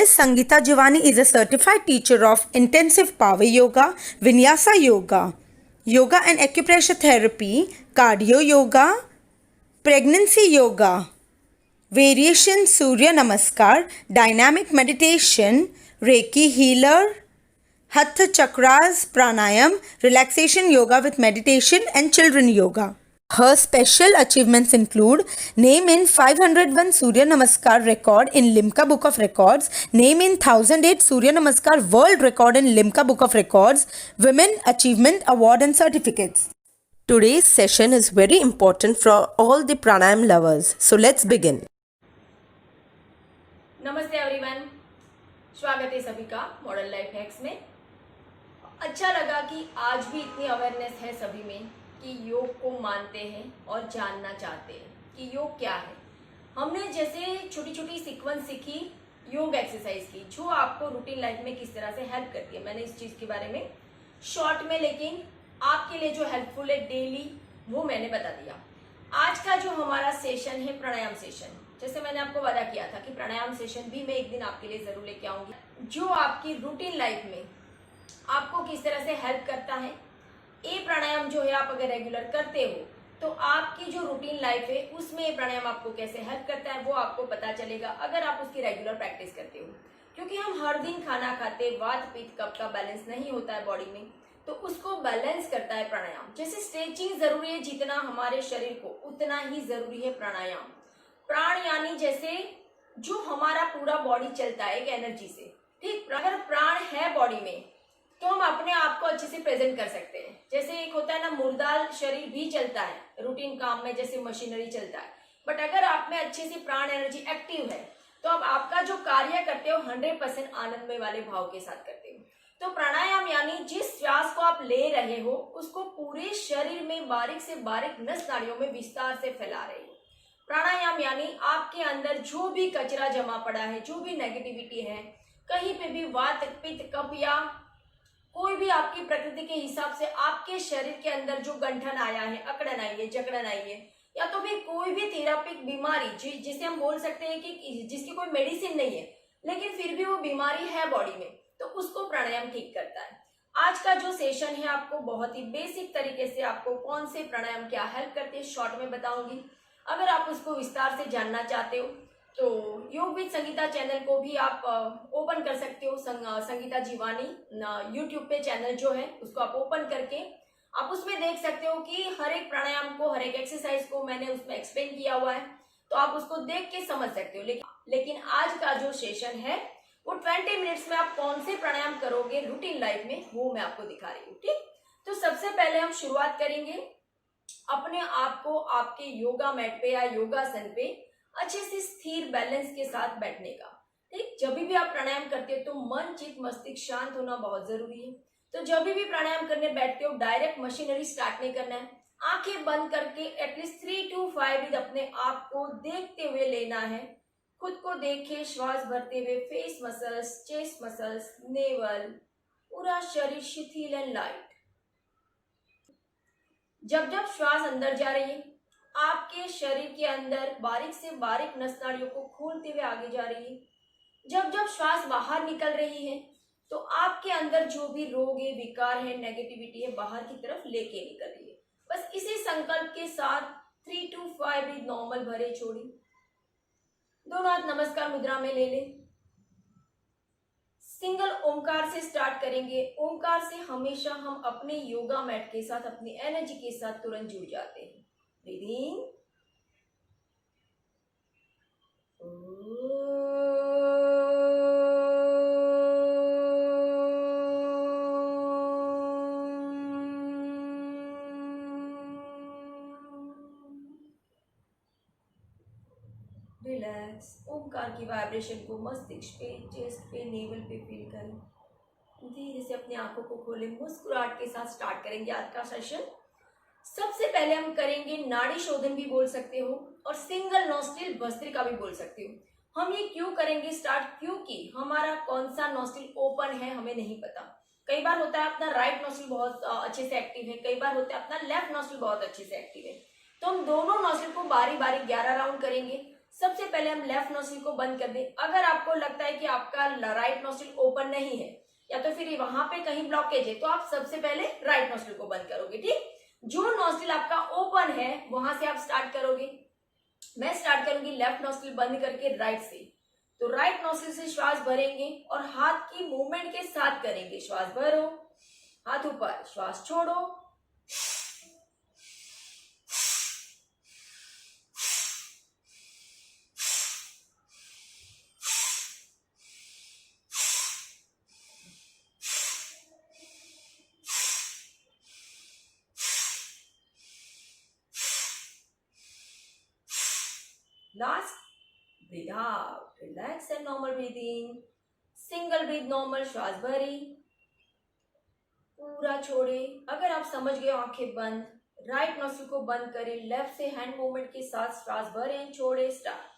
Ms. Sangeeta Jivani is a certified teacher of intensive power yoga, vinyasa yoga, yoga and acupressure therapy, cardio yoga, pregnancy yoga, variation Surya Namaskar, dynamic meditation, Reiki healer, Hatha chakras, pranayam, relaxation yoga with meditation and children yoga. Her special achievements include name in 501 Surya Namaskar record in Limca Book of Records, name in 1008 Surya Namaskar world record in Limca Book of Records, Women Achievement Award and certificates. Today's session is very important for all the pranayam lovers. So let's begin. नमस्ते everyone, स्वागत है सभी का model life hacks में। अच्छा लगा कि आज भी इतनी अवेयरनेस है सभी में कि योग को मानते हैं और जानना चाहते हैं कि योग क्या है। हमने जैसे छोटी छोटी सीक्वेंस सीखी योग एक्सरसाइज की जो आपको रूटीन लाइफ में किस तरह से हेल्प करती है। मैंने इस चीज़ के बारे में शॉर्ट में लेकिन आपके लिए जो हेल्पफुल है डेली वो मैंने बता दिया। आज का जो हमारा सेशन है प्राणायाम सेशन, जैसे मैंने आपको वादा किया था कि प्राणायाम सेशन भी मैं एक दिन आपके लिए जरूर लेके आऊंगी जो आपकी रूटीन लाइफ में आपको किस तरह से हेल्प करता है। ये प्राणायाम जो है आप अगर रेगुलर करते हो तो आपकी जो रूटीन लाइफ है उसमें ये प्राणायाम आपको कैसे हेल्प करता है वो आपको पता चलेगा अगर आप उसकी रेगुलर प्रैक्टिस करते हो। क्योंकि हम हर दिन खाना खाते वात पित्त कफ का बैलेंस नहीं होता है बॉडी में, तो उसको बैलेंस करता है प्राणायाम। जैसे स्ट्रेचिंग जरूरी है जितना हमारे शरीर को उतना ही जरूरी है प्राणायाम। प्राण यानी जैसे जो हमारा पूरा बॉडी चलता है एक एनर्जी से, ठीक। अगर प्राण है बॉडी में तो हम अपने आप को अच्छे से प्रेजेंट कर सकते हैं। जैसे एक होता है ना मुर्दा शरीर भी चलता है रूटीन काम में जैसे मशीनरी चलता है, बट अगर आप में अच्छे से प्राण एनर्जी एक्टिव है तो अब आपका जो कार्य करते हो 100% आनंदमय वाले भाव के साथ करते हो। तो प्राणायाम यानी जिस श्वास को आप ले रहे हो उसको पूरे शरीर में बारीक से बारीक नस नाड़ियों में विस्तार से फैला रहे हो। प्राणायाम यानी आपके अंदर जो भी कचरा जमा पड़ा है, जो भी नेगेटिविटी है, कहीं पे भी वात पित्त कफ या कोई भी आपकी प्रकृति के हिसाब से आपके शरीर के अंदर जो गंठन आया है, अकड़न आई है, जकड़न आई है, या तो फिर कोई भी थेरापिक बीमारी जिसे हम बोल सकते हैं कि जिसकी कोई मेडिसिन नहीं है लेकिन फिर भी वो बीमारी है बॉडी में, तो उसको प्राणायाम ठीक करता है। आज का जो सेशन है आपको बहुत ही बेसिक तरीके से आपको कौन से प्राणायाम क्या हेल्प करते हैं शॉर्ट में बताऊंगी। अगर आप उसको विस्तार से जानना चाहते हो तो योग विद संगीता चैनल को भी आप ओपन कर सकते हो। संगीता जीवानी यूट्यूब पे चैनल जो है उसको आप ओपन करके आप उसमें देख सकते हो कि हर एक प्राणायाम को, हर एक एक्सरसाइज को मैंने उसमें एक्सप्लेन किया हुआ है, तो आप उसको देख के समझ सकते हो। लेकिन आज का जो सेशन है वो 20 मिनट्स में आप कौन से प्राणायाम करोगे रूटीन लाइफ में वो मैं आपको दिखा रही हूँ, ठीक। तो सबसे पहले हम शुरुआत करेंगे अपने आप को आपके योगा मैट पे या योगासन पे अच्छे से स्थिर बैलेंस के साथ बैठने का, ठीक। जब भी आप प्राणायाम करते हो तो मन चित्त मस्तिष्क शांत होना बहुत जरूरी है। तो जब भी प्राणायाम करने बैठते हो डायरेक्ट मशीनरी स्टार्ट नहीं करना है, आंखें बंद करके एटलीस्ट 3 to 5 ब्रीथ अपने आप को देखते हुए लेना है। खुद को देखे श्वास भरते हुए, face muscles, chest muscles, naval, पूरा शरीर शिथिल एंड लाइट। जब जब श्वास अंदर जा रही है आपके शरीर के अंदर बारीक से बारीक नस नाड़ियों को खोलते हुए आगे जा रही है। जब जब श्वास बाहर निकल रही है तो आपके अंदर जो भी रोग है, विकार है, नेगेटिविटी है बाहर की तरफ लेके निकल रही है। बस इसी संकल्प के साथ 3 to 5 ब्रीथ नॉर्मल भरे छोड़ी। दोनों हाथ नमस्कार मुद्रा में ले ले। सिंगल ओंकार से स्टार्ट करेंगे। ओंकार से हमेशा हम अपने योगा मैट के साथ, अपनी एनर्जी के साथ तुरंत जुड़ जाते हैं। Breathing, relax. ओंकार की वाइब्रेशन को मस्तिष्क पे, चेस्ट पे, नेवल पे फील करें। धीरे से अपनी आंखों को खोलें, मुस्कुराहट के साथ स्टार्ट करेंगे आज का सेशन। सबसे पहले हम करेंगे नाड़ी शोधन भी बोल सकते हो और सिंगल नॉस्ट्रिल भस्त्रिका भी बोल सकते हो। हम ये क्यों करेंगे स्टार्ट, क्योंकि हमारा कौन सा नॉस्ट्रिल ओपन है हमें नहीं पता। कई बार होता है अपना राइट नॉस्ट्रिल बहुत अच्छे से एक्टिव है, कई बार होता है अपना लेफ्ट नॉस्ट्रिल बहुत अच्छे से एक्टिव है। तो हम दोनों नॉस्ट्रिल को बारी बारी 11 राउंड करेंगे। सबसे पहले हम लेफ्ट नोस्ट्रिल को बंद कर दें। अगर आपको लगता है कि आपका राइट नोस्ट्रिल ओपन नहीं है या तो फिर वहां पे कहीं ब्लॉकेज है, तो आप सबसे पहले राइट नोस्ट्रिल को बंद करोगे। ठीक, जो नोस्ट्रिल आपका ओपन है वहां से आप स्टार्ट करोगे। मैं स्टार्ट करूंगी लेफ्ट नोस्ट्रिल बंद करके राइट से। तो राइट नोस्ट्रिल से श्वास भरेंगे और हाथ की मूवमेंट के साथ करेंगे। श्वास भरो, हाथ ऊपर, श्वास छोड़ो, last breathe out, relax and normal breathing, single breath normal, श्वास भरी, पूरा छोड़े। अगर आप समझ गए आंखें बंद, राइट नोस्ट्रिल को बंद करें, लेफ्ट से हैंड मूवमेंट के साथ श्वास भरें, छोड़े, स्टार्ट।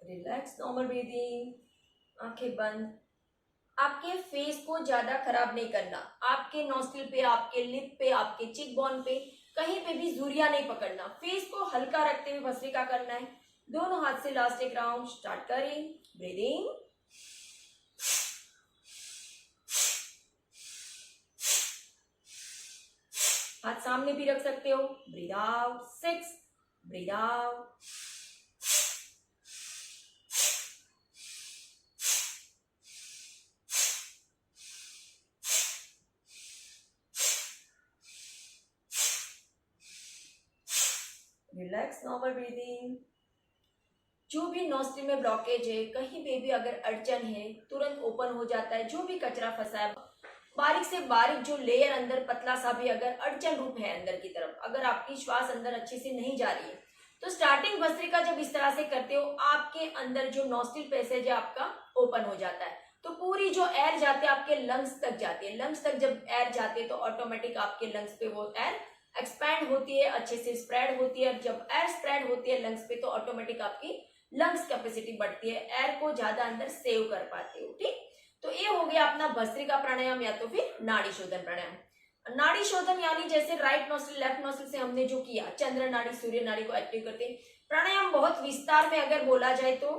रिलैक्स, नॉर्मल ब्रीदिंग, आंखें बंद। आपके फेस को ज्यादा खराब नहीं करना। आपके नोस्ट्रिल पे, आपके लिप पे, आपके चिक बोन पे कहीं पे भी झुर्रियां नहीं पकड़ना। फेस को हल्का रखते हुए भस्त्रिका करना है। दोनों हाथ से लास्ट एक राउंड स्टार्ट करें। ब्रीदिंग, हाथ सामने भी रख सकते हो। Breathe out, 6, breathe out, relax, normal breathing. जो भी नोस्ट्रिल में ब्लॉकेज है, कहीं पे भी अगर अड़चन है, तुरंत ओपन हो जाता है। जो भी कचरा फंसा है, बारीक से बारीक जो लेयर अंदर पतला सा भी अगर अड़चन रूप है अंदर की तरफ, अगर आपकी श्वास अंदर अच्छे से नहीं जा रही है, तो स्टार्टिंग भस्त्रिका जब इस तरह से करते हो, आपके अंदर जो नोस्ट्रिल पैसेज है आपका ओपन हो जाता है। तो पूरी जो एयर जाती है आपके लंग्स तक जाती है। लंग्स तक जब एयर जाती है तो ऑटोमेटिक आपके लंग्स पे वो एयर एक्सपैंड होती है, अच्छे से स्प्रेड होती है। और जब एयर स्प्रेड होती है लंग्स पे तो ऑटोमेटिक आपकी लंग्स कैपेसिटी बढ़ती है, एयर को ज्यादा अंदर सेव कर पाते हो। ठीक, तो ये हो गया अपना भस्त्रिका प्राणायाम या तो फिर नाड़ी शोधन प्राणायाम। नाड़ी शोधन यानी जैसे राइट नोस्ट्रिल लेफ्ट नोस्ट्रिल से हमने जो किया, चंद्र नाड़ी सूर्य नाड़ी को एक्टिव करते। प्राणायाम बहुत विस्तार में अगर बोला जाए तो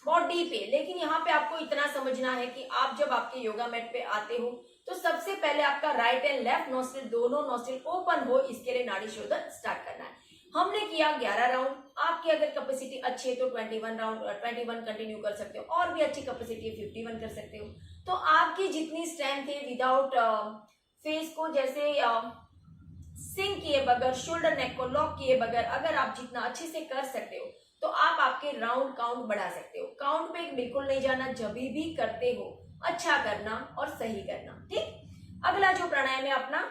बहुत डीप है, लेकिन यहाँ पे आपको इतना समझना है कि आप जब आपके योगा मैट पे आते हो तो सबसे पहले आपका राइट एंड लेफ्ट नोस्ट्रिल, दोनों नोस्ट्रिल ओपन हो, इसके लिए नाड़ी शोधन स्टार्ट करना है। हमने किया 11 राउंड। आपकी अगर कैपेसिटी अच्छी है तो 21 राउंड 21 कंटिन्यू कर सकते हो, और भी अच्छी कैपेसिटी है 51 कर सकते हो। तो आपकी जितनी स्ट्रेंथ है, विदाउट फेस को जैसे सिंक किए बगैर, शोल्डर नेक को लॉक किए बगैर, अगर आप जितना अच्छे से कर सकते हो तो आप आपके राउंड काउंट बढ़ा सकते हो। काउंट पे बिल्कुल नहीं जाना, जब भी करते हो अच्छा करना और सही करना। ठीक, अगला जो प्राणायाम है अपना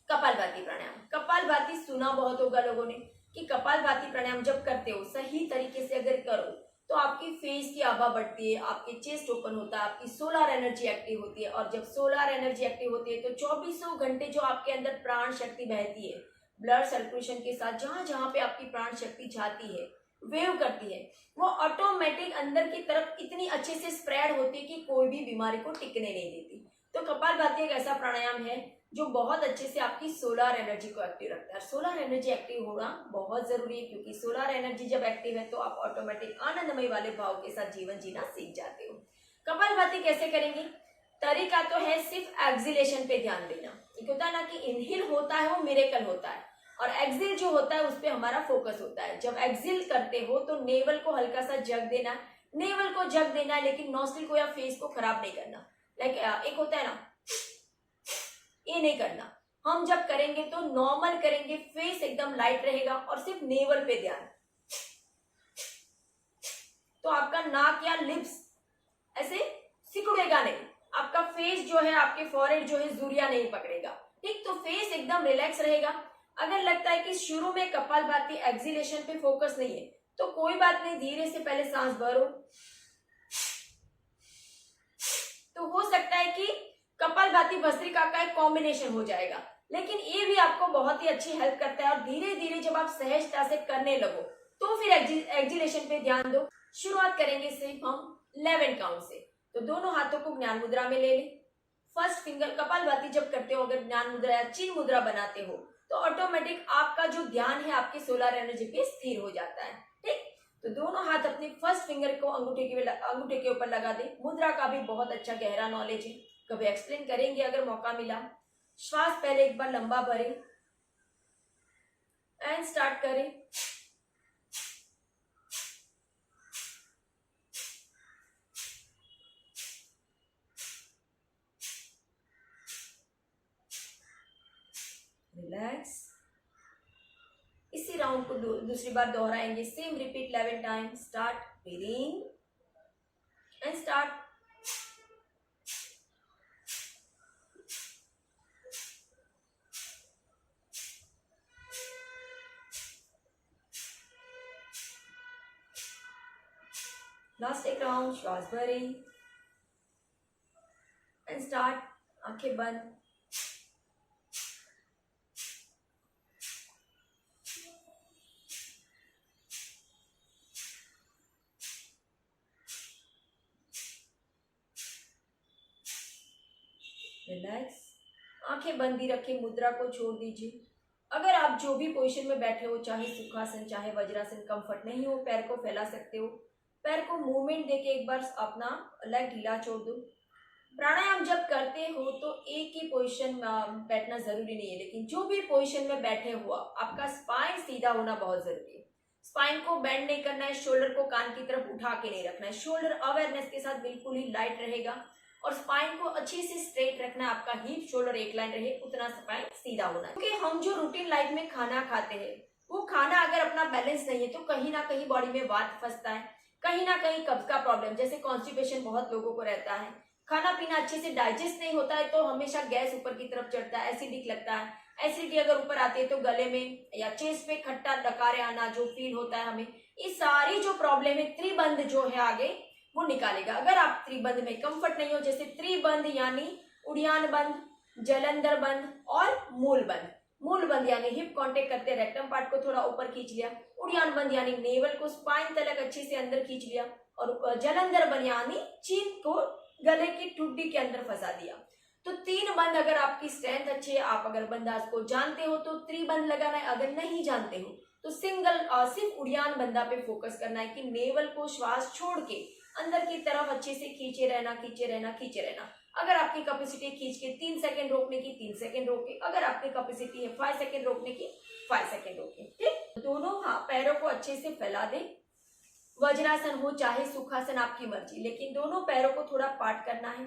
कपालभाति प्राणायाम। कपालभाति सुना बहुत होगा लोगों ने कि कपालभाति प्राणायाम जब करते हो सही तरीके से अगर करो तो आपकी फेस की आभा बढ़ती है, आपके चेस्ट ओपन होता है, आपकी सोलर एनर्जी एक्टिव होती है। और जब सोलर एनर्जी एक्टिव होती है तो 24 घंटे जो आपके अंदर प्राण शक्ति बहती है, ब्लड सर्कुलेशन के साथ जहां जहां पे आपकी प्राण शक्ति जाती है, वेव करती है, वो ऑटोमेटिक अंदर की तरफ इतनी अच्छे से स्प्रेड होती है कि कोई भी बीमारी को टिकने नहीं देती। तो कपालभाति एक ऐसा प्राणायाम है जो बहुत अच्छे से आपकी सोलर एनर्जी को एक्टिव रखता है। सोलर एनर्जी एक्टिव होना बहुत जरूरी है, क्योंकि सोलर एनर्जी जब एक्टिव है तो आप ऑटोमेटिक आनंदमय वाले भाव के साथ जीवन जीना सीख जाते हो। कपालभाति कैसे करेंगे? तरीका तो है सिर्फ एक्सहेलेशन पे ध्यान देना। एक होता है ना कि इनहेल होता है वो मिरेकल होता है, और एक्सहेल जो होता है उस पर हमारा फोकस होता है। जब एक्सहेल करते हो तो नेवल को हल्का सा जग देना, नेवल को जग देना है, लेकिन नोस्ट्रिल को या फेस को खराब नहीं करना। लाइक एक होता है ना, ये नहीं करना। हम जब करेंगे तो नॉर्मल करेंगे, फेस एकदम लाइट रहेगा और सिर्फ नेवल पे ध्यान। तो आपका नाक या लिप्स ऐसे सिकुड़ेगा नहीं, आपका फेस जो है, आपके फॉरहेड जो है झुर्रियां नहीं पकड़ेगा। ठीक, तो फेस एकदम रिलैक्स रहेगा। अगर लगता है कि शुरू में कपालभाति एक्सहेलेशन पे फोकस नहीं है तो कोई बात नहीं, धीरे से पहले सांस भरो। तो हो सकता है कि कपालभाति भस्त्रिका का एक कॉम्बिनेशन हो जाएगा। लेकिन ये भी आपको बहुत ही अच्छी हेल्प करता है और धीरे धीरे जब आप सहजता से करने लगो तो फिर एक्जिलेशन पे ध्यान दो। शुरुआत करेंगे सिर्फ हम 11 काउंट से। तो दोनों हाथों को ज्ञान मुद्रा में ले ले। फर्स्ट फिंगर कपालभाति जब करते हो, अगर ज्ञान मुद्रा या चिन्ह मुद्रा बनाते हो तो ऑटोमेटिक आपका जो ध्यान है आपके सोलर एनर्जी पे स्थिर हो जाता है। ठीक, तो दोनों हाथ अपने फर्स्ट फिंगर को अंगूठे के ऊपर लगा दे। मुद्रा का भी बहुत अच्छा गहरा नॉलेज है, कभी एक्सप्लेन करेंगे अगर मौका मिला। श्वास पहले एक बार लंबा भरे एंड स्टार्ट करें। रिलैक्स। इसी राउंड को दूसरी बार दोहराएंगे। Same repeat 11 time. Start, breathing and start. Last एक राउंड। श्वास भरें एंड स्टार्ट। आंखें बंद। रिलैक्स। आंखें बंद ही रखें, मुद्रा को छोड़ दीजिए। अगर आप जो भी पोजीशन में बैठे हो, चाहे सुखासन चाहे वज्रासन, कंफर्ट नहीं हो, पैर को फैला सकते हो। पैर को मूवमेंट देके एक बार अपना लेग ढीला छोड़ दो। प्राणायाम जब करते हो तो एक ही पोजीशन में बैठना जरूरी नहीं है, लेकिन जो भी पोजीशन में बैठे हो आपका स्पाइन सीधा होना बहुत जरूरी है। स्पाइन को बेंड नहीं करना है, शोल्डर को कान की तरफ उठा के नहीं रखना है। शोल्डर अवेयरनेस के साथ बिल्कुल ही लाइट रहेगा और स्पाइन को अच्छे से स्ट्रेट रखना है। आपका हिप शोल्डर एक लाइन रहे, उतना स्पाइन सीधा होना है। क्योंकि हम जो रूटीन लाइफ में खाना खाते हैं वो खाना अगर अपना बैलेंस नहीं है तो कहीं ना कहीं बॉडी में वात फंसता है, कहीं ना कहीं कब्ज का प्रॉब्लम जैसे कॉन्स्टिपेशन बहुत लोगों को रहता है। खाना पीना अच्छे से डाइजेस्ट नहीं होता है तो हमेशा गैस ऊपर की तरफ चढ़ता है, एसिडिक लगता है। एसिडिटी अगर ऊपर आती है तो गले में या चेस्ट पे खट्टा डकारे आना जो फील होता है हमें, ये सारी जो प्रॉब्लम है त्रिबंध जो है आगे वो निकालेगा। अगर आप त्रिबंध में कंफर्ट नहीं हो, जैसे त्रिबंध यानी उड़ियान बंध, जलंधर बंध और मूल बंध। मूल बंध यानी हिप कांटेक्ट करते रेक्टम पार्ट को थोड़ा ऊपर खींच लिया। उड़ियान बंध यानी नेवल को स्पाइन तलक अच्छे से अंदर खींच लिया। और जलंधर बंध यानी चीन को गले की ठुड्डी के अंदर फंसा दिया। तो तीन बंध अगर आपकी स्ट्रेंथ अच्छी है, आप अगर बंदास को जानते हो तो त्रिबंध लगाना है। अगर नहीं जानते हो तो सिर्फ उड़ियान बंधा पे फोकस करना है कि नेवल को श्वास छोड़ के अंदर की तरफ अच्छे से खींचे रहना, खींचे रहना, खींचे रहना। अगर आपकी कैपेसिटी खींच के 3 सेकंड रोकने की 3 सेकंड रोके, अगर आपकी कैपेसिटी है 5 सेकंड रोकने की 5 सेकंड रोके। ठीक, दोनों पैरों को अच्छे से फैला दे। वज्रासन हो चाहे सुखासन आपकी मर्जी, लेकिन दोनों पैरों को थोड़ा पार्ट करना है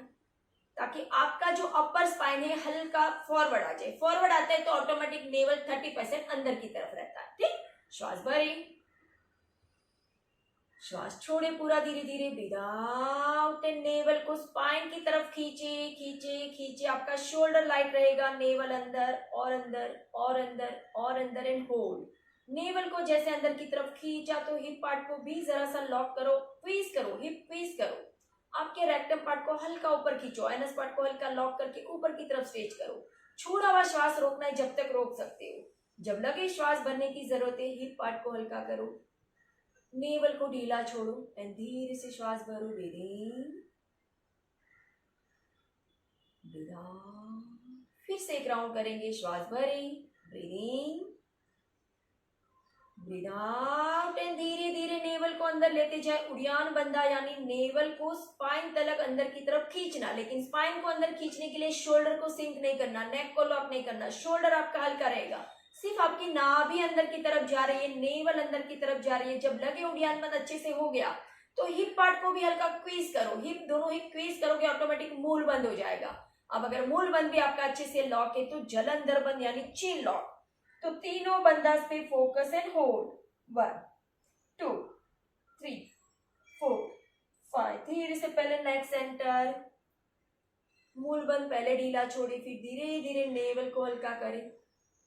ताकि आपका जो अपर स्पाइन है हल्का फॉरवर्ड आ जाए। फॉरवर्ड आता है तो ऑटोमेटिक नेवल 30% अंदर की तरफ रहता है। ठीक, श्वास भरे, श्वास छोड़े पूरा धीरे धीरे। ब्रीथ आउट एंड नेवल को स्पाइन की तरफ खींचे खींचे खींचे। आपका शोल्डर लाइट रहेगा, नेवल अंदर और अंदर और अंदर और अंदर एंड होल्ड। नेवल को जैसे अंदर की तरफ खींचा तो हिप पार्ट को भी जरा सा लॉक करो, ट्विस्ट करो, हिप ट्विस्ट करो। आपके रेक्टम पार्ट को हल्का ऊपर खींचो, एनस पार्ट को हल्का लॉक करके ऊपर की तरफ स्ट्रेच करो। छोड़ा हुआ श्वास रोकना है जब तक रोक सकते हो। जब लगे श्वास भरने की जरूरत है हिप पार्ट को हल्का करो, नेवल को ढीला छोड़ो एंड धीरे से श्वास भरो। फिर से एक राउंड करेंगे। श्वास भरें, ब्रीदिंग, ब्रीथ आउट एंड धीरे धीरे नेवल को अंदर लेते जाए। उड़ियान बंधा यानी नेवल को स्पाइन तलक अंदर की तरफ खींचना, लेकिन स्पाइन को अंदर खींचने के लिए शोल्डर को सिंक नहीं करना, नेक को लॉक नहीं करना। शोल्डर आपका हल्का रहेगा, सिर्फ आपकी नाभि अंदर की तरफ जा रही है, नेवल अंदर की तरफ जा रही है। जब लगे उड़ियान बंध अच्छे से हो गया तो हिप पार्ट को भी हल्का क्वीज करो। दोनों हिप क्वीज करोगे ऑटोमेटिक मूल बंद हो जाएगा। अब अगर मूल बंद भी आपका अच्छे से लॉक है तो जलंधर बंद यानी चिन लॉक। तो तीनों बंदास पे फोकस एंड होल्ड। 1 2 3 4 5। धीरे से पहले नेक सेंटर, मूल बंद पहले ढीला छोड़े, फिर धीरे धीरे नेवल को हल्का करें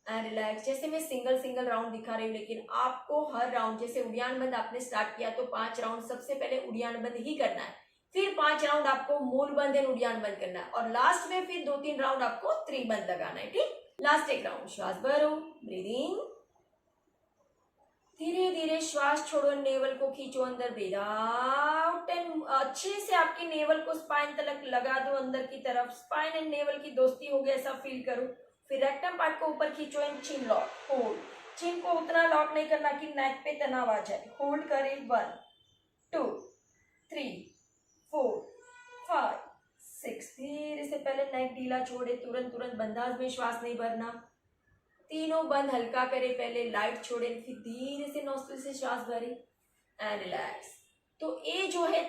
एंड रिलैक्स। जैसे मैं सिंगल राउंड दिखा रही हूँ, लेकिन आपको हर राउंड जैसे उड़ियान बंद आपने स्टार्ट किया तो 5 राउंड सबसे पहले उड़ियान बंद ही करना है। फिर 5 राउंड आपको मूल बंद एंड उड़ियान बंद करना है, और लास्ट में फिर 2-3 राउंड आपको त्रिबंध लगाना है। ठीक, लास्ट एक राउंड श्वास भरो, ब्रीदिंग, धीरे धीरे श्वास छोड़ो, नेवल को खींचो अंदर, ब्रीद आउट एंड अच्छे से आपके नेवल को स्पाइन तलक लगा दो अंदर की तरफ, स्पाइन एंड नेवल की दोस्ती हो गई ऐसा फील करो। फिर रेक्टम पार्ट को ऊपर खींचो एंड चिन लॉक, होल्ड, चिन को उतना लॉक नहीं करना कि नेक पे तनाव आ जाए, होल्ड करें 1 2 3 4 5 6, धीरे से पहले नेक ढीला छोड़े, तुरंत बंदाज में श्वास नहीं भरना, तीनों बंद हल्का करे, पहले लाइट छोड़े, फिर धीरे से नोस्ट्रिल से श्वास भरे एंड रिलैक्स। तो ये जो है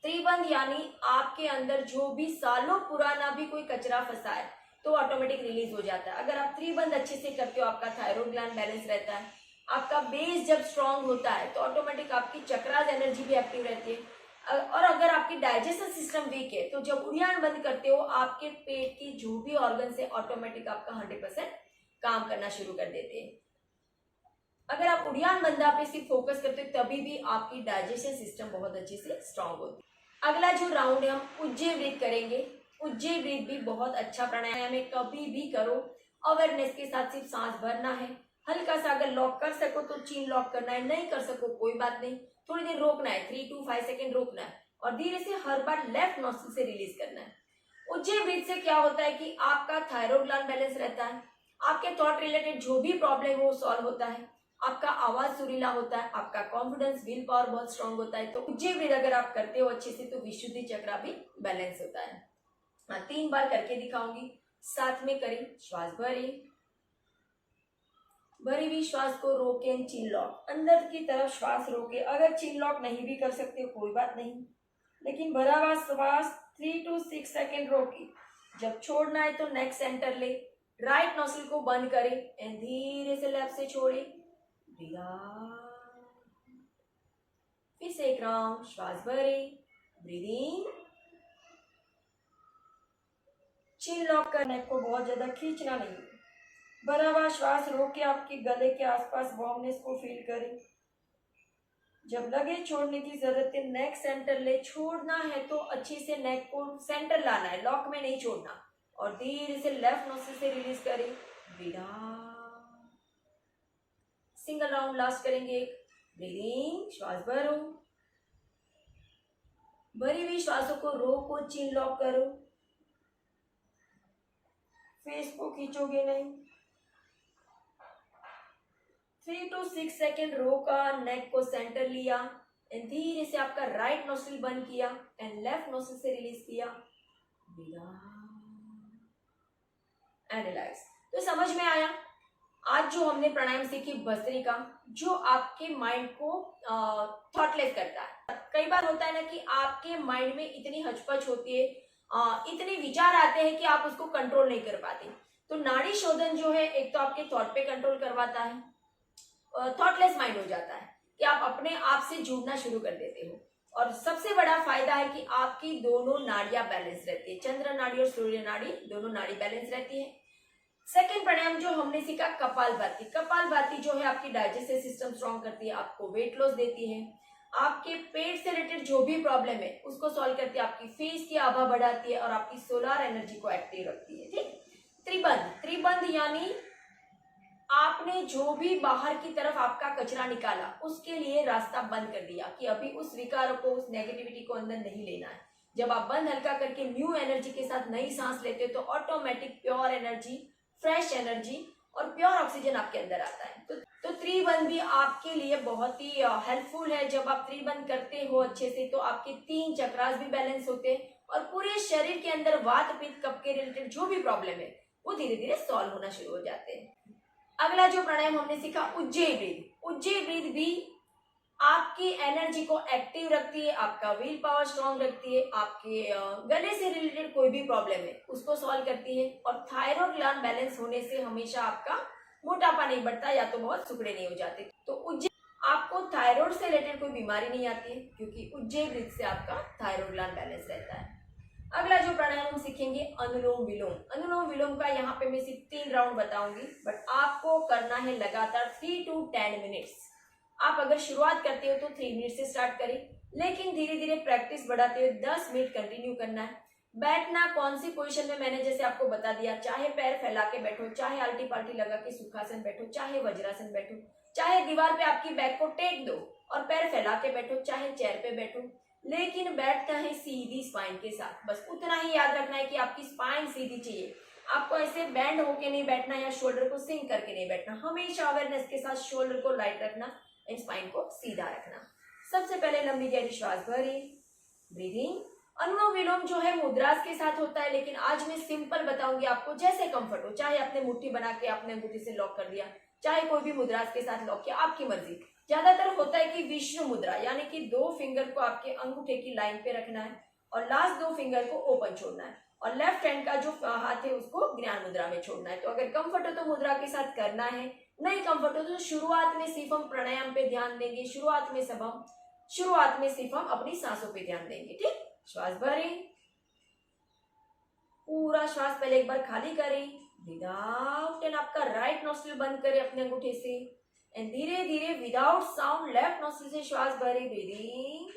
त्रिबंध यानी आपके अंदर जो भी सालों पुराना भी कोई कचरा फंसा है तो ऑटोमेटिक रिलीज हो जाता है। अगर आप त्रिबंध अच्छे से करते हो, आपका थायराइड ग्लैंड बैलेंस रहता है, आपका बेस जब स्ट्रांग होता है तो ऑटोमेटिक आपकी चक्रास एनर्जी भी एक्टिव रहती है। और अगर आपकी डाइजेशन सिस्टम वीक है तो जब उड़ियान बंद करते हो आपके पेट की जो भी ऑर्गन से ऑटोमेटिक आपका 100% काम करना शुरू कर देते हैं। अगर आप उड़ियान बंदा पे सिर्फ फोकस करते हो तभी भी आपकी डाइजेशन सिस्टम बहुत अच्छे से स्ट्रांग होती है। अगला जो राउंड है हम उज्जै ब्रीथ करेंगे। उज्जै ब्रीथ भी बहुत अच्छा प्राणायाम है, कभी भी करो, अवेयरनेस के साथ सिर्फ सांस भरना है, हल्का सा अगर लॉक कर सको तो चीन लॉक करना है, नहीं कर सको कोई बात नहीं, थोड़ी देर रोकना है, 3 to 5 सेकेंड रोकना है और धीरे से हर बार लेफ्ट नोस्ट्रिल से रिलीज करना है। उज्जै ब्रीथ से क्या होता है कि आपका थायराइड ग्लैंड बैलेंस रहता है, आपके थॉट रिलेटेड जो भी प्रॉब्लम हो सॉल्व होता है, आपका आवाज सुरीला होता है, आपका कॉन्फिडेंस विल पावर बहुत स्ट्रांग होता है। तो उज्जै ब्रीथ अगर आप करते हो अच्छे से तो विशुद्धि चक्र भी बैलेंस होता है। 3 बार करके दिखाऊंगी, साथ में करें। श्वास भरी हुई श्वास को रोके, चिन लॉक, अंदर की तरफ श्वास रोके। अगर चिन लॉक नहीं भी कर सकते कोई बात नहीं, लेकिन भरा हुआ श्वास 3 to 6 सेकेंड रोके। जब छोड़ना है तो नेक सेंटर ले, राइट नोस्ट्रिल को बंद करें एंड धीरे से लेफ्ट से छोड़े, फिर से एक राउंड श्वास भरे, ब्रीदिंग, चिन लॉक कर, नेक को बहुत ज्यादा खींचना नहीं, भरा हुआ श्वास रोक के आपके गले के आसपास वार्मनेस को फील करें। जब लगे छोड़ने की जरूरत है नेक सेंटर ले, छोड़ना है तो अच्छे से नेक को सेंटर लाना है, लॉक में नहीं छोड़ना, और धीरे से लेफ्ट नोस्ट्रिल से रिलीज करें, सिंगल राउंड लास्ट करेंगे। ब्रीदिंग, श्वास भरो, भरी हुई श्वासों को रोको, चिन लॉक करो, फेस को खींचोगे नहीं, 3 to 6 सेकेंड रोका, नेक को सेंटर लिया एंड धीरे से आपका राइट नोस्ट्रिल बंद किया एंड लेफ्ट नोस्ट्रिल से रिलीज किया एंड रिलैक्स। तो समझ में आया आज जो हमने प्राणायाम सीखी भस्त्रिका, जो आपके माइंड को थॉटलेस करता है। कई बार होता है ना कि आपके माइंड में इतनी हचपच होती है, इतने विचार आते हैं कि आप उसको कंट्रोल नहीं कर पाते। तो नाड़ी शोधन जो है एक तो आपके थॉट पे कंट्रोल करवाता है, थॉटलेस माइंड हो जाता है कि आप अपने आप से जुड़ना शुरू कर देते हो, और सबसे बड़ा फायदा है कि आपकी दोनों नाड़ियां बैलेंस रहती है, चंद्र नाड़ी और सूर्य नाड़ी दोनों नाड़ी बैलेंस रहती है। सेकेंड प्राणायाम जो हमने सीखा कपालभाति। कपालभाति जो है आपकी डाइजेस्टिव सिस्टम स्ट्रॉन्ग करती है, आपको वेट लॉस देती है, आपके पेट से रिलेटेड जो भी प्रॉब्लम है उसको सॉल्व करती है, आपकी फेस की आभा बढ़ाती है और आपकी सोलर एनर्जी को एक्टिव रखती है। ठीक, त्रिबंध यानी आपने जो भी बाहर की तरफ आपका कचरा निकाला उसके लिए रास्ता बंद कर दिया कि अभी उस विकार को, उस नेगेटिविटी को अंदर नहीं लेना है। जब आप बंद हल्का करके न्यू एनर्जी के साथ नई सांस लेते हो तो automatic pure energy, fresh energy और प्योर ऑक्सीजन आपके अंदर आता है। तो त्रिबंध भी आपके लिए बहुत ही हेल्पफुल है। जब आप त्रिबंध करते हो अच्छे से तो आपके 3 चक्रास भी बैलेंस होते हैं और पूरे शरीर के अंदर वात पित्त कफ के रिलेटेड जो भी प्रॉब्लम है वो धीरे धीरे सॉल्व होना शुरू हो जाते हैं। अगला जो प्राणायाम हमने सीखा उज्जै ब्रीथ। उज्जै ब्रीथ भी आपकी एनर्जी को एक्टिव रखती है, आपका विल पावर स्ट्रॉन्ग रखती है, आपके गले से रिलेटेड कोई भी प्रॉब्लम है उसको सॉल्व करती है, और थायराइड ग्लैंड बैलेंस होने से हमेशा आपका मोटापा नहीं बढ़ता या तो बहुत सुकड़े नहीं हो जाते। तो उज्जै, आपको थायराइड से रिलेटेड कोई बीमारी नहीं आती है क्योंकि उज्जै ब्रीथ से आपका थायराइड ग्लैंड बैलेंस रहता है। अगला जो प्राणायाम हम सीखेंगे अनुलोम विलोम। अनुलोम विलोम का यहाँ पे मैं सिर्फ 3 राउंड बताऊंगी, बट आपको करना है लगातार 3 to 10 मिनट्स। आप अगर शुरुआत करते हो तो 3 मिनट से स्टार्ट करें, लेकिन धीरे धीरे प्रैक्टिस बढ़ाते हुए 10 मिनट कंटिन्यू करना है। बैठना कौन सी पोजीशन में, मैंने जैसे आपको बता दिया, चाहे पैर फैला के बैठो, चाहे आल्टी पाल्टी लगा के सुखासन बैठो, चाहे वज्रासन बैठो, चाहे दीवार पे आपकी बैक को टेक दो और पैर फैला के बैठो, चाहे चेयर पे बैठो, लेकिन बैठना है सीधी स्पाइन के साथ। बस उतना ही याद रखना है कि आपकी स्पाइन सीधी चाहिए। आपको ऐसे बैंड होके नहीं बैठना या शोल्डर को सिंक करके नहीं बैठना। हमेशा अवेयरनेस के साथ शोल्डर को लाइट रखना, स्पाइन को सीधा रखना। सबसे पहले लंबी गहरी श्वास भरी, ब्रीदिंग। अनुलोम विलोम जो है मुद्रास के साथ होता है, लेकिन आज मैं सिंपल बताऊंगी आपको, जैसे कंफर्ट हो। चाहे आपने मुट्ठी बना के आपने अंगूठी से लॉक कर दिया, चाहे कोई भी मुद्रास के साथ लॉक किया, आपकी मर्जी। ज्यादातर होता है कि विष्णु मुद्रा, यानी कि 2 फिंगर को आपके अंगूठे की लाइन पे रखना है और लास्ट 2 फिंगर को ओपन छोड़ना है, और लेफ्ट हैंड का जो हाथ है उसको ज्ञान मुद्रा में छोड़ना है। तो अगर कंफर्ट हो तो मुद्रा के साथ करना है, नहीं कंफर्ट हो तो शुरुआत में सिर्फ हम प्राणायाम पे ध्यान देंगे, शुरुआत में सिर्फ हम अपनी सांसों पे ध्यान देंगे। ठीक, श्वास भरें, पूरा श्वास पहले एक बार खाली करें, विदाउट, एंड आपका राइट नोस्ट्रिल बंद करें अपने अंगूठे से, एंड धीरे धीरे विदाउट साउंड लेफ्ट नोस्ट्रिल से श्वास भरें, ब्रीदिंग।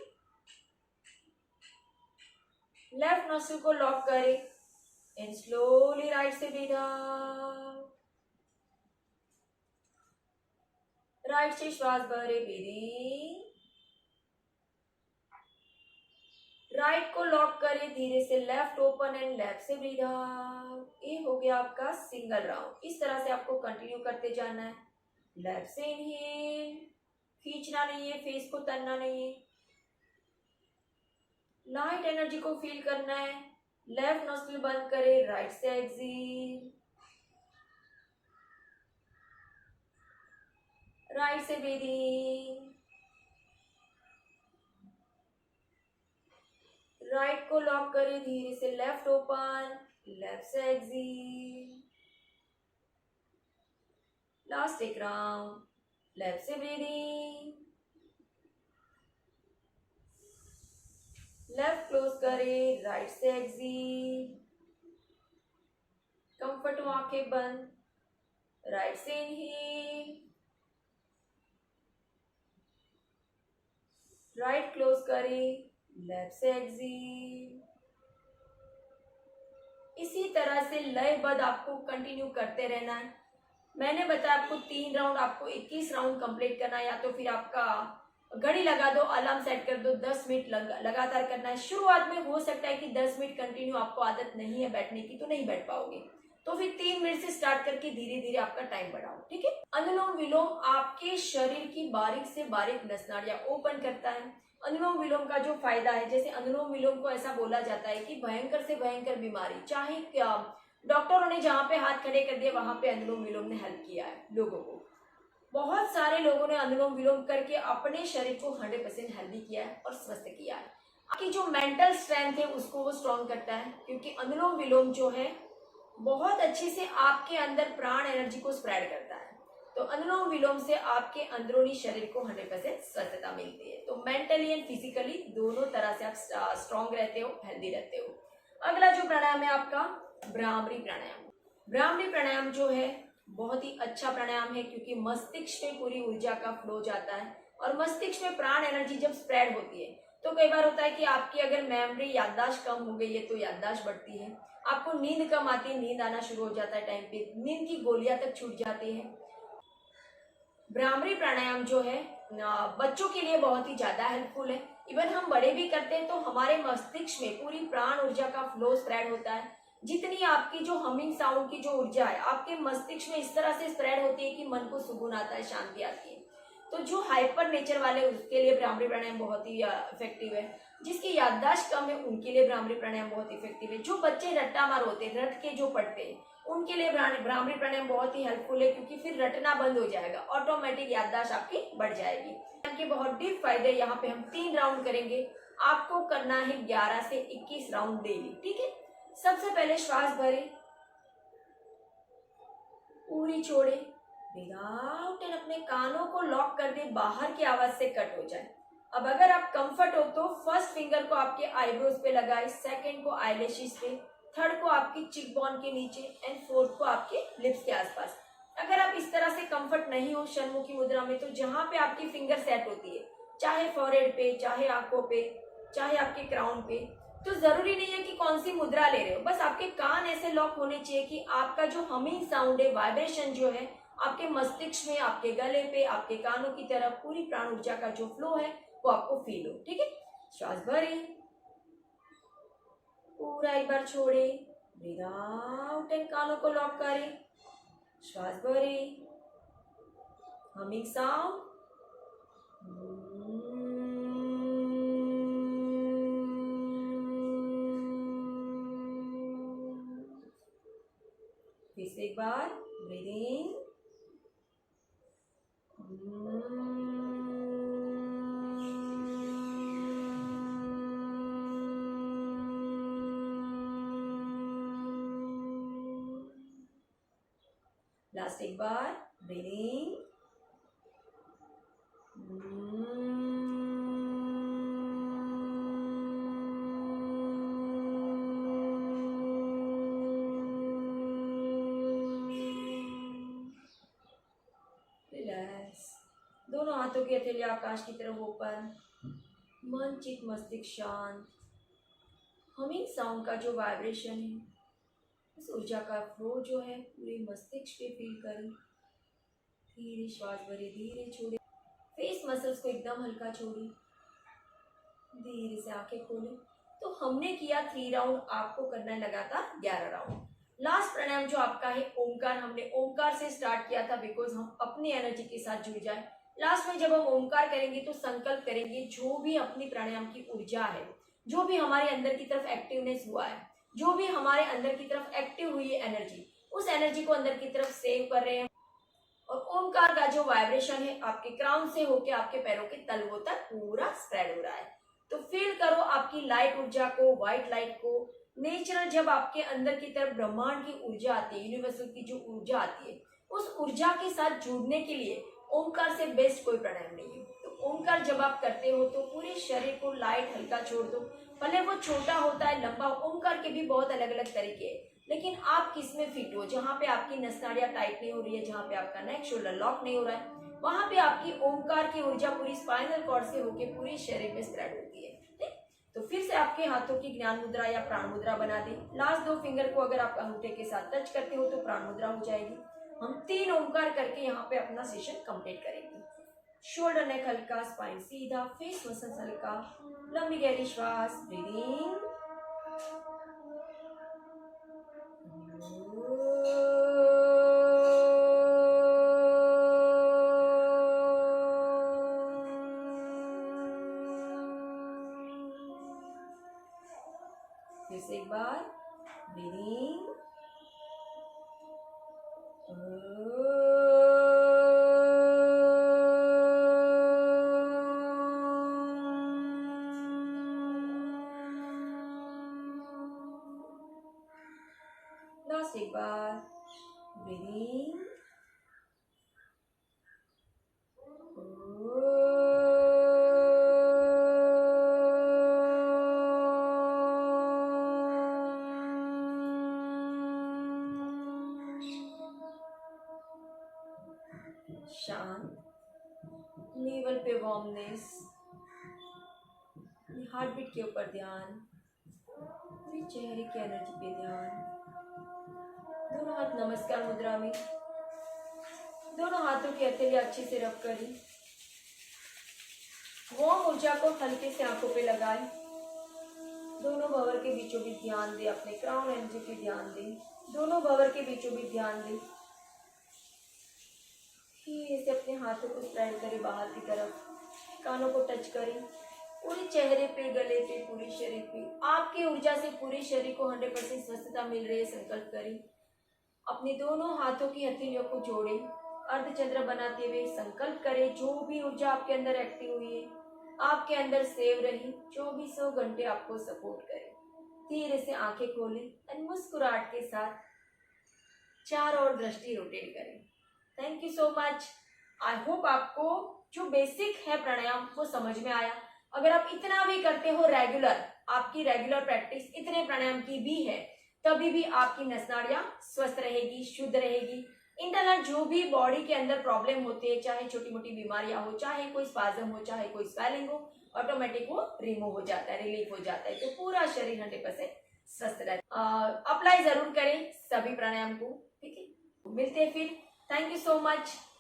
लेफ्ट नोस्ट्रिल को लॉक करें एंड स्लोली राइट से ब्रीद आउट। राइट से श्वास भरें, ब्रीदिंग। राइट को लॉक करें, धीरे से लेफ्ट ओपन एंड लेफ्ट से ब्रीद आउट। ये हो गया आपका सिंगल राउंड। इस तरह से आपको कंटिन्यू करते जाना है। लेफ्ट से इनहेल, खींचना नहीं है, फेस को तनना नहीं है, लाइट एनर्जी को फील करना है। लेफ्ट नोस्ट्रिल बंद करें, राइट से एक्सहेल, राइट से ब्रीदिंग। राइट को लॉक करें, धीरे से लेफ्ट ओपन, लेफ्ट से एक्सहेल, लास्ट एक राउंड, लेफ्ट से ब्रीदिंग। लेफ्ट क्लोज करें, राइट से एक्सहेल, कंफर्ट हो आंखें बंद, राइट से इनहेल, राइट क्लोज करें, लेफ्ट से एक्सहेल। इसी तरह से लयबद्ध आपको कंटिन्यू करते रहना है। मैंने बताया आपको 3 राउंड, आपको 21 राउंड कंप्लीट करना है, या तो फिर आपका घड़ी लगा दो, अलार्म सेट कर दो, 10 मिनट लगातार करना है। शुरुआत में हो सकता है कि 10 मिनट कंटिन्यू आपको आदत नहीं है बैठने की, तो नहीं बैठ पाओगे, तो फिर 3 मिनट से स्टार्ट करके धीरे धीरे आपका टाइम बढ़ाओ। ठीक है। अनुलोम विलोम आपके शरीर की बारीक से बारीक नस नाड़ियां ओपन करता है। अनुलोम विलोम का जो फायदा है, जैसे अनुलोम विलोम को ऐसा बोला जाता है कि भयंकर से भयंकर बीमारी, चाहे क्या डॉक्टरों ने जहाँ पे हाथ खड़े कर दिए वहां पे अनुलोम विलोम ने हेल्प किया है लोगों को। बहुत सारे लोगों ने अनुलोम विलोम करके अपने शरीर को 100% हेल्दी किया है और स्वस्थ किया है। आपकी जो मेंटल स्ट्रेंथ है उसको वो स्ट्रॉन्ग करता है, क्योंकि अनुलोम विलोम जो है बहुत अच्छे से आपके अंदर प्राण एनर्जी को स्प्रेड करता है। तो अनुलोम विलोम से आपके अंदरूनी शरीर को 100% स्वस्थता मिलती है। तो मेंटली एंड फिजिकली दोनों तरह से आप स्ट्रॉन्ग रहते हो, हेल्दी रहते हो। अगला जो प्राणायाम है आपका भ्रामरी प्राणायाम। भ्रामरी प्राणायाम जो है बहुत ही अच्छा प्राणायाम है, क्योंकि मस्तिष्क में पूरी ऊर्जा का फ्लो जाता है, और मस्तिष्क में प्राण एनर्जी जब स्प्रेड होती है तो कई बार होता है कि आपकी अगर मेमोरी, याददाश्त कम हो गई है तो याददाश्त बढ़ती है, आपको नींद कम आती है, नींद आना शुरू हो जाता है टाइम पे, नींद की गोलियां तक छूट जाती है। भ्रामरी प्राणायाम जो है बच्चों के लिए बहुत ही ज्यादा हेल्पफुल है। इवन हम बड़े भी करते हैं तो हमारे मस्तिष्क में पूरी प्राण ऊर्जा का फ्लो स्प्रेड होता है। जितनी आपकी जो हमिंग साउंड की जो ऊर्जा है आपके मस्तिष्क में इस तरह से स्प्रेड होती है कि मन को सुकून आता है, शांति आती है। तो जो हाइपर नेचर वाले उसके लिए भ्रामरी प्राणायाम बहुत ही इफेक्टिव है। जिसकी याददाश्त कम है उनके लिए भ्रामरी प्राणायाम बहुत इफेक्टिव है। जो बच्चे रट्टा मार होते हैं, रट के जो पढ़ते हैं, उनके लिए भ्रामरी प्राणायाम बहुत ही हेल्पफुल है, क्योंकि फिर रटना बंद हो जाएगा, ऑटोमेटिक याददाश्त आपकी बढ़ जाएगी। के बहुत डीप फायदे। यहाँ पे हम 3 राउंड करेंगे, आपको करना है 11 से 21 राउंड डेली। ठीक है। सबसे पहले श्वास भरे, पूरी छोड़े, विदाउट, एंड अपने कानों को लॉक कर दे, बाहर की आवाज से कट हो जाए। अब अगर आप कंफर्ट हो तो फर्स्ट फिंगर को आपके आईब्रोज पे लगाए, सेकंड को आईलैशेस पे, थर्ड को आपकी चिक बोन के नीचे, एंड फोर्थ को आपके लिप्स के आसपास। अगर आप इस तरह से कंफर्ट नहीं हो शर्मों की मुद्रा में, तो जहां पे आपकी फिंगर सेट होती है, चाहे फॉरहेड पे, चाहे आंखों पे, चाहे आपके क्राउन पे। तो जरूरी नहीं है कि कौन सी मुद्रा ले रहे हो, बस आपके कान ऐसे लॉक होने चाहिए कि आपका जो हमिंग साउंड है, वाइब्रेशन जो है आपके मस्तिष्क में, आपके गले पे, आपके कानों की तरफ पूरी प्राण ऊर्जा का जो फ्लो है वो आपको फील हो। ठीक है, श्वास भरे, पूरा एक बार छोड़े, ब्रीद आउट एंड कानों को लॉक करें, श्वास भरे, हमिंग साउंड, फिर से एक बार ब्रीदिंग, लास्ट एक बार ब्रीदिंग, रिलैक्स। दोनों हाथों की हथेली आकाश की तरफ ओपन, मन चित मस्तिष्क शांत। हमिंग साउंड का जो वाइब्रेशन है, उस ऊर्जा का फ्लो जो है पूरे मस्तिष्क पे फील करें। धीरे श्वास भरे, धीरे छोड़े, फेस मसल्स को एकदम हल्का छोड़े, धीरे से आंखें खोले। तो हमने किया 3 राउंड, आपको करना है लगातार 11 राउंड। लास्ट प्राणायाम जो आपका है ओमकार, हमने ओमकार से स्टार्ट किया था बिकॉज हम अपनी एनर्जी के साथ जुड़ जाए। लास्ट में जब हम ओमकार करेंगे तो संकल्प करेंगे जो भी अपनी प्राणायाम की ऊर्जा है, जो भी हमारे अंदर की तरफ एक्टिवनेस हुआ है, जो भी हमारे अंदर की तरफ एक्टिव हुई है एनर्जी, उस एनर्जी को अंदर की तरफ सेव कर रहे हैं। और ओमकार का जो वाइब्रेशन है आपके क्राउन से होके आपके पैरों के तलवों तक पूरा स्प्रेड हो रहा है। तो फील करो आपकी लाइट ऊर्जा को, व्हाइट लाइट को। नेचुरल जब आपके अंदर की तरफ ब्रह्मांड की ऊर्जा आती है, यूनिवर्सल की जो ऊर्जा आती है, उस ऊर्जा के साथ जुड़ने के लिए ओमकार से बेस्ट कोई प्राणायाम नहीं है। तो ओमकार जब आप करते हो तो पूरे शरीर को लाइट हल्का छोड़ दो, भले वो छोटा होता है, लंबा। ओमकार के भी बहुत अलग अलग तरीके हैं, लेकिन आप किस में फिट हो, जहाँ पे आपकी नस नाड़ियाँ टाइट नहीं हो रही है, जहाँ पे आपका नेक शोल्डर लॉक नहीं हो रहा है, वहां पे आपकी ओमकार की ऊर्जा पूरी स्पाइनल कॉर्ड से होके पूरे शरीर में स्प्रेड होती है। ठीक, तो फिर से आपके हाथों की ज्ञान मुद्रा या प्राण मुद्रा बना दें। लास्ट 2 फिंगर को अगर आप अंगूठे के साथ टच करते हो तो प्राण मुद्रा हो जाएगी। हम 3 ओमकार करके यहाँ पे अपना सेशन कंप्लीट करेंगे। शोल्डर नेक हल्का, स्पाइन सीधा, फेस मसल्स हल्का, लंबी गहरी श्वास, ब्रीदिंग, फिर से एक बार ब्रीदिंग, लास्ट एक बार ब्रीदिंग, शांत, नेवल पे वार्मनेस, हार्ट बीट के ऊपर ध्यान, चेहरे की एनर्जी पे ध्यान। दोनों हाथ नमस्कार मुद्रा में, दोनों हाथों की हथेली अच्छे से रब करें। वार्म ऊर्जा को हल्के से आंखों पे लगाएं। दोनों भंवर के बीचों बीच ध्यान दें, अपने क्राउन एनर्जी पे ध्यान दें। दोनों भंवर के बीचों बीच ध्यान दें। धीरे से अपने हाथों को स्प्रेड करें बाहर की तरफ, कानों को टच करें, पूरे चेहरे पे, गले पे, पूरे शरीर पे। आपकी ऊर्जा से पूरे शरीर को 100% स्वस्थता मिल रही है, संकल्प करें। अपने दोनों हाथों की हथेलियों को जोड़ें, अर्धचंद्र बनाते हुए संकल्प करें जो भी ऊर्जा आपके अंदर एक्टिव हुई है आपके अंदर सेव रही, 2400 घंटे आपको सपोर्ट करे। धीरे से आंखें खोलें एंड मुस्कुराहट के साथ चार और दृष्टि रोटेट करें। Thank you so much. I hope आपको जो बेसिक है प्राणायाम वो समझ में आया। अगर आप इतना भी करते हो रेगुलर, आपकी रेगुलर प्रैक्टिस इतने प्राणायाम की भी है, तभी भी आपकी नस नाड़ियां स्वस्थ रहेगी, शुद्ध रहेगी। इंटरनल जो भी बॉडी के अंदर प्रॉब्लम होती है, चाहे छोटी मोटी बीमारियां हो, चाहे कोई स्पाज्म हो, चाहे कोई स्वेलिंग हो, ऑटोमेटिक वो रिमूव हो जाता है, रिलीफ हो जाता है, तो पूरा शरीर 100% स्वस्थ रहता है। अप्लाई जरूर करें सभी प्राणायाम को, ठीक है। मिलते हैं फिर। Thank you so much.